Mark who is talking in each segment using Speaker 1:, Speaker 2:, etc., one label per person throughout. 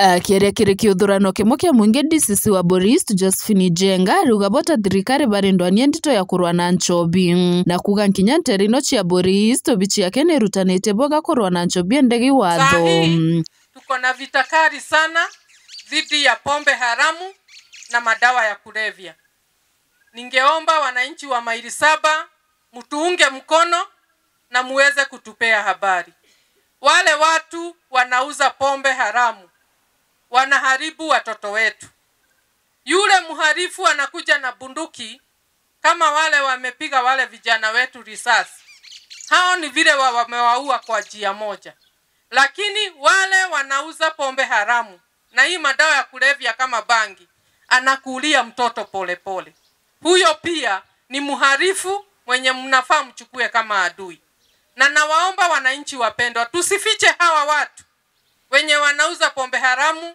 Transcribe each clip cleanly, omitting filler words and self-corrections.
Speaker 1: Kĩrĩa kĩrĩ kĩũthurano kĩmwe kĩa mũingĩ DCC wa Boris Josephine Njenga riuga bota thirikari barindwanie ndito ya kurwa na nchobi na kuga nkinya nterino cia Boris tobichi yake nirutanite boga kurwa na nchobi ndegi watho.
Speaker 2: Tuko na vita kali sana dhidi ya pombe haramu na madawa ya kulevya. Ningeomba wananchi wa Maili Saba mtuunge mkono na muweze kutupea habari. Wale watu wanauza pombe haramu wanaharibu watoto wetu. Yule mharifu anakuja na bunduki kama wale wamepiga wale vijana wetu risasi. Hao ni vile wamewaua kwa njia moja. Lakini wale wanauza pombe haramu na hii madawa ya kulevya kama bangi, anakulia mtoto pole pole. Huyo pia ni mharifu mwenye mnafaa mchukue kama adui. Na nawaomba wananchi wapendwa, tusifiche hawa watu wenye wanauza pombe haramu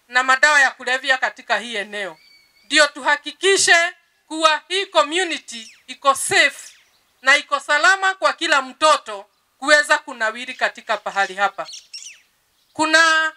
Speaker 2: na madawa ya kulevya katika hii eneo. Ndio tuhakikishe kuwa hii community iko safe na iko salama kwa kila mtoto kuweza kunawiri katika pahali hapa. Kuna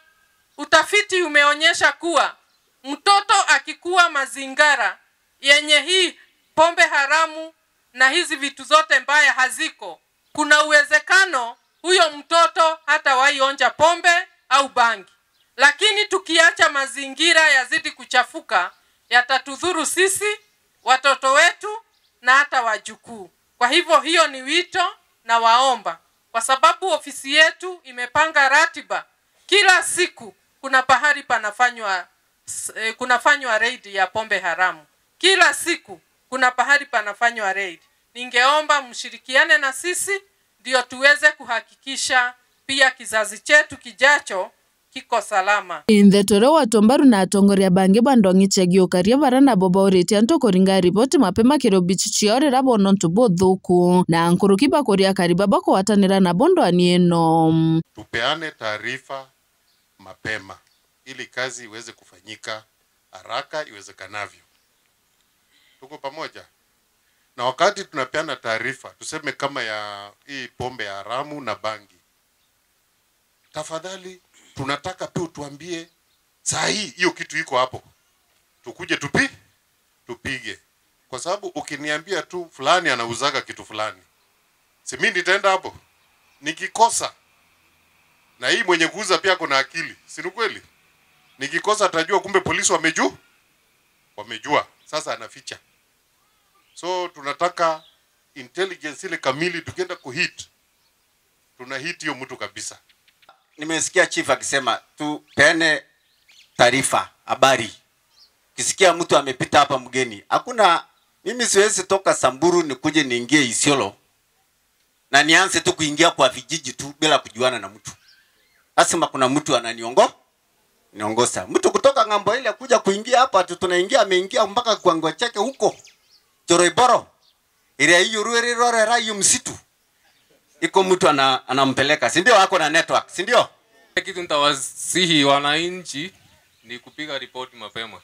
Speaker 2: utafiti umeonyesha kuwa mtoto akikuwa mazingara yenye hii pombe haramu na hizi vitu zote mbaya haziko, kuna uwezekano huyo mtoto hata waionja pombe au bangi. Lakini tukiacha mazingira yazidi kuchafuka, yatatudhuru sisi, watoto wetu na hata wajukuu. Kwa hivyo hiyo ni wito na waomba, kwa sababu ofisi yetu imepanga ratiba. Kila siku kuna pahali kunafanywa raid ya pombe haramu. Kila siku kuna pahali panafanywa raid. Ningeomba mshirikiane na sisi ndio tuweze kuhakikisha pia kizazi chetu kijacho kiko salama.
Speaker 1: Indhetoro watombaru na atongoria bange bandongiche giokaria barana boba oreti anto koringa ripoti mapema kirobichi chiore rabo nonto bodhuku na nkurukiba koria karibaba kwa watanira na bondo anieno.
Speaker 3: Tupeane taarifa mapema ili kazi iweze kufanyika haraka iwezekanavyo. Tuko pamoja? Na wakati tunapeana taarifa, tuseme kama ya hii pombe ya haramu na bangi, tafadhali tunataka pia utuambie saa hii hiyo kitu iko hapo, tukuje tupige. Kwa sababu ukiniambia tu fulani anauzaga kitu fulani, si mimi nitaenda hapo nikikosa. Na hii mwenye kuuza pia kuna akili, si ni kweli? Nikikosa atajua kumbe polisi wamejua, sasa anaficha. So tunataka intelligence ile kamili, tukienda kuhit tunahit hiyo mtu kabisa.
Speaker 4: Nimesikia chief akisema tupeane taarifa habari. Kisikia mtu amepita hapa mgeni, hakuna, mimi siwezi toka Samburu nikuje niingie Isiolo na nianze tu kuingia kwa vijiji tu bila kujuana na mtu. Lazima kuna mtu ananiongoza. Mtu kutoka ngambo ile kuja kuingia hapa tunaingia, ameingia mpaka kiwango chake huko Choroiboro. Ile hiyo ruerere rayo msitu. Iko mtu anampeleka, si ndio? Wako na network, si ndio?
Speaker 5: Kitu nitawasihi wananchi ni kupiga ripoti mapema.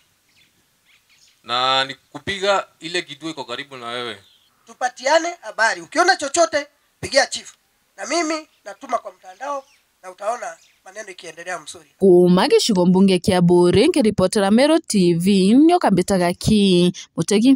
Speaker 5: Na ni kupiga ile kituo iko karibu na wewe.
Speaker 6: Tupatiane habari. Ukiona chochote pigia chief. Na mimi natuma kwa mtandao na utaona maneno ikiendelea mzuri.
Speaker 1: Kumagi shugo mbunge kia Buri ngiripotera Mero TV nyoka mbitaga ki Mutegi.